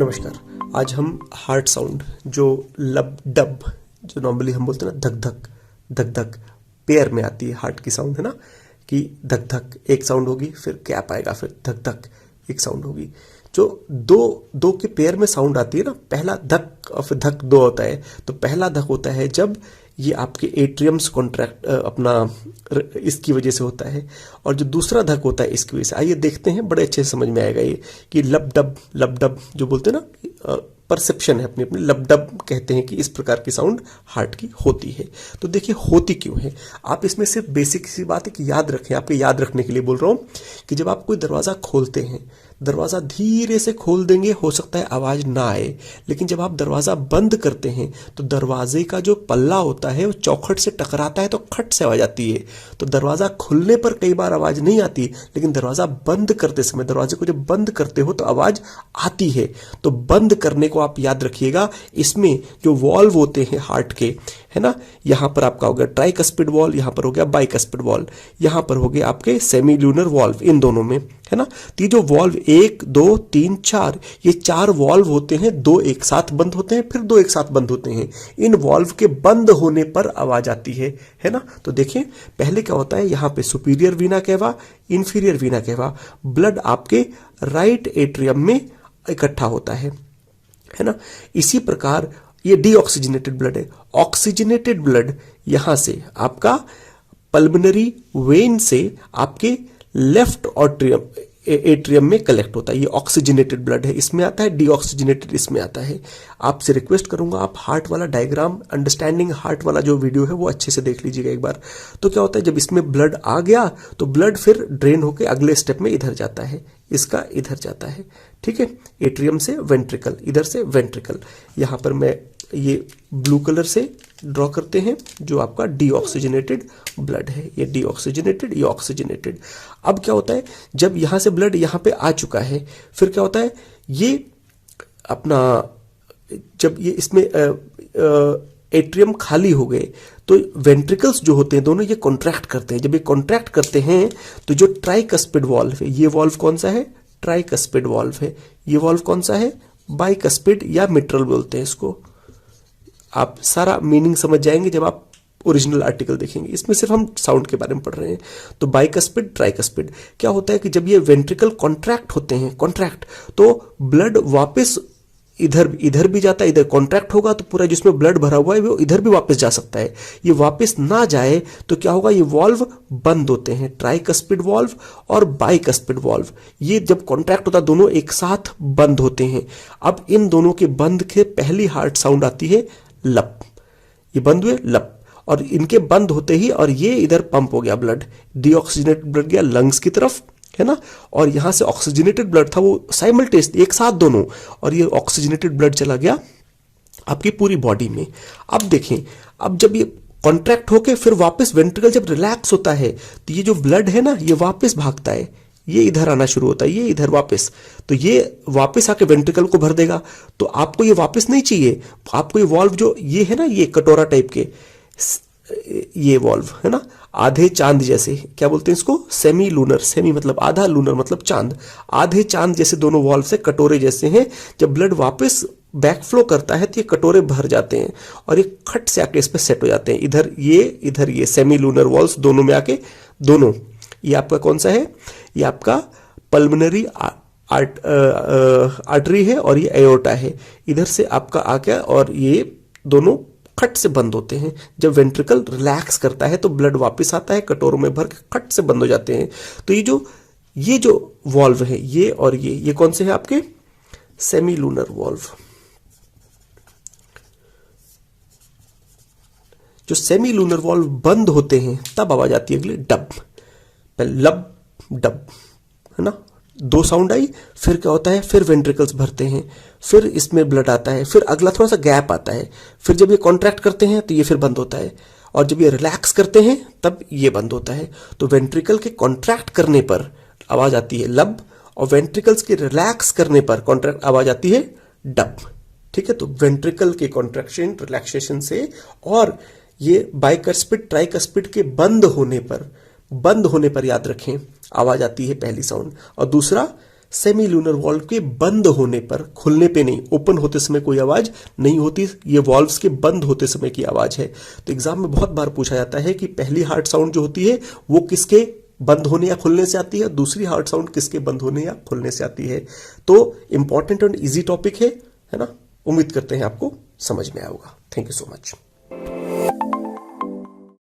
नमस्कार। आज हम हार्ट साउंड जो लब डब जो नॉर्मली हम बोलते हैं ना, धक धक पेयर में आती है हार्ट की साउंड, है ना, कि धक धक एक साउंड होगी, फिर गैप आएगा, फिर धक धक एक साउंड होगी। जो दो के पेयर में साउंड आती है ना, पहला धक और फिर धक दो होता है। तो पहला धक होता है जब ये आपके एट्रियम्स कॉन्ट्रैक्ट अपना इसकी वजह से होता है, और जो दूसरा धक होता है इसकी वजह से। आइए देखते हैं, बड़े अच्छे से समझ में आएगा ये कि लब डब जो बोलते हैं ना, परसेप्शन है अपनी अपनी। लब डब कहते हैं कि इस प्रकार की साउंड हार्ट की होती है। तो देखिए होती क्यों है, आप इसमें सिर्फ बेसिक सी बात है कि याद रखें, आपके याद रखने के लिए बोल रहा हूं कि जब आप कोई दरवाजा खोलते हैं, दरवाजा धीरे से खोल देंगे, हो सकता है आवाज ना आए, लेकिन जब आप दरवाजा बंद करते हैं तो दरवाजे का जो पल्ला होता है वो चौखट से टकराता है तो खट से आवाज आती है। तो दरवाजा खुलने पर कई बार आवाज नहीं आती, लेकिन दरवाजा बंद करते समय, दरवाजे को जब बंद करते हो तो आवाज आती है। तो बंद करने को आप याद रखिएगा। इसमें जो वॉल्व होते हैं हार्ट के, है ना, यहां पर आपका हो गया ट्राइकस्पिड वॉल्व, यहां पर हो गया बाइकस्पिड वॉल्व, यहां पर हो गया आपके सेमी ल्यूनर वॉल्व, इन दोनों में, है ना। तो ये जो वॉल्व 1 2 3 4, ये 4 वॉल्व होते हैं, 2 एक साथ बंद होते हैं, फिर 2 एक साथ बंद होते हैं। इन वॉल्व के बंद होने पर आवाज आती है ना। तो देखिए पहले क्या होता है, यहां पे सुपीरियर वीना कहवा, इंफीरियर वीना कहवा, ब्लड आपके राइट एट्रियम में इकट्ठा होता है ना। इसी प्रकार ये डीऑक्सीजनेटेड ब्लड है। ऑक्सीजनेटेड ब्लड यहां से आपका पल्मोनरी वेन से आपके लेफ्ट एट्रियम में कलेक्ट होता है। ये ऑक्सीजनेटेड ब्लड है, इसमें आता है। डीऑक्सीजनेटेड इसमें आता है। आपसे रिक्वेस्ट करूंगा, आप हार्ट वाला डायग्राम, अंडरस्टैंडिंग हार्ट वाला जो वीडियो है वो अच्छे से देख लीजिएगा एक बार। तो क्या होता है, जब इसमें ब्लड आ गया तो ब्लड फिर ड्रेन होकर अगले स्टेप में इधर जाता है, इसका इधर जाता है, ठीक है। एट्रियम से वेंट्रिकल, इधर से वेंट्रिकल। यहां पर मैं ये ब्लू कलर से ड्रॉ करते हैं जो आपका डीऑक्सीजनेटेड ब्लड है। ये डीऑक्सीजनेटेड, ये ऑक्सीजनेटेड। अब क्या होता है, जब यहां से ब्लड यहां पे आ चुका है, फिर क्या होता है, ये अपना जब ये इसमें एट्रियम खाली हो गए तो वेंट्रिकल्स जो होते हैं दोनों, ये कॉन्ट्रैक्ट करते हैं। जब ये कॉन्ट्रैक्ट करते हैं तो जो ट्राइकस्पिड वॉल्व है, ये वॉल्व कौन सा है, ट्राइकस्पिड वॉल्व है। ये वॉल्व कौन सा है, बाइकस्पिड या मिट्रल बोलते हैं इसको। आप सारा मीनिंग समझ जाएंगे जब आप ओरिजिनल आर्टिकल देखेंगे। इसमें सिर्फ हम साउंड के बारे में पढ़ रहे हैं। तो बाइकस्पिड, ट्राइकस्पिड। क्या होता है कि जब ये वेंट्रिकल कॉन्ट्रैक्ट होते हैं, कॉन्ट्रैक्ट, तो ब्लड वापस इधर भी जाता है। इधर कॉन्ट्रैक्ट होगा तो पूरा जिसमें ब्लड भरा हुआ है वो इधर भी वापस जा सकता है। ये वापस ना जाए तो क्या होगा, ये वॉल्व बंद होते हैं, ट्राइकस्पिड वॉल्व और बाइकस्पिड वॉल्व। ये जब कॉन्ट्रैक्ट होता है दोनों एक साथ बंद होते हैं। अब इन दोनों के बंद के पहली हार्ट साउंड आती है लब। ये बंद हुए लब, और इनके बंद होते ही और ये इधर पंप हो गया ब्लड, डीऑक्सीजनेटेड ब्लड गया लंग्स की तरफ, है ना, और यहां से ऑक्सीजनेटेड ब्लड था वो साइमल्टेनियस एक साथ दोनों, और ये ऑक्सीजनेटेड ब्लड चला गया आपकी पूरी बॉडी में। अब देखें, अब जब ये कॉन्ट्रैक्ट होके फिर वापस वेंट्रिकल जब रिलैक्स होता है तो ये जो ब्लड है ना, ये वापस भागता है, ये इधर आना शुरू होता है, ये इधर वापस, तो ये वापस आके वेंट्रिकल को भर देगा। तो आपको ये वापस नहीं चाहिए, आपको ये वॉल्व जो ये है ना, ये कटोरा टाइप के ये वॉल्व है ना, आधे चांद जैसे, क्या बोलते हैं इसको, सेमी लूनर, सेमी मतलब आधा, लूनर मतलब चांद, आधे चांद जैसे दोनों वॉल्व से कटोरे जैसे हैं। जब ब्लड वापस बैक फ्लो करता है तो ये कटोरे भर जाते हैं और ये खट से आके इस पे सेट हो जाते हैं। इधर ये सेमी लूनर वॉल्व्स दोनों में आके, दोनों, ये आपका कौन सा है, ये आपका पल्मोनरी आर्टरी है और ये एओर्टा है। इधर से आपका आ गया और ये दोनों खट से बंद होते हैं। जब वेंट्रिकल रिलैक्स करता है तो ब्लड वापस आता है, कटोरों में भर के खट से बंद हो जाते हैं। तो ये जो वॉल्व है, ये और ये कौन से हैं आपके, सेमी लूनर वॉल्व। जो सेमी लूनर वॉल्व बंद होते हैं तब आवाज आती है अगले डब, लब डब, है ना। 2 साउंड आई, फिर क्या होता है, फिर वेंट्रिकल्स भरते हैं, फिर इसमें ब्लड आता है, फिर अगला थोड़ा सा गैप आता है, फिर जब ये कॉन्ट्रैक्ट करते हैं तो ये फिर बंद होता है, और जब ये रिलैक्स करते हैं तब ये बंद होता है। तो वेंट्रिकल के कॉन्ट्रैक्ट करने पर आवाज आती है लब, और वेंट्रिकल्स के रिलैक्स करने पर कॉन्ट्रैक्ट आवाज आती है डब, ठीक है। तो वेंट्रिकल के कॉन्ट्रैक्शन, रिलैक्सेशन से, और ये बाइकस्पिड, ट्राइकस्पिड के बंद होने पर याद रखें आवाज आती है पहली साउंड, और दूसरा सेमी लूनर वॉल्व के बंद होने पर, खुलने पे नहीं, ओपन होते समय कोई आवाज नहीं होती, ये वॉल्व्स के बंद होते समय की आवाज है। तो एग्जाम में बहुत बार पूछा जाता है कि पहली हार्ट साउंड जो होती है वो किसके बंद होने या खुलने से आती है, दूसरी हार्ट साउंड किसके बंद होने या खुलने से आती है। तो इंपॉर्टेंट और इजी टॉपिक है ना। उम्मीद करते हैं आपको समझ में आएगा। Thank you so much.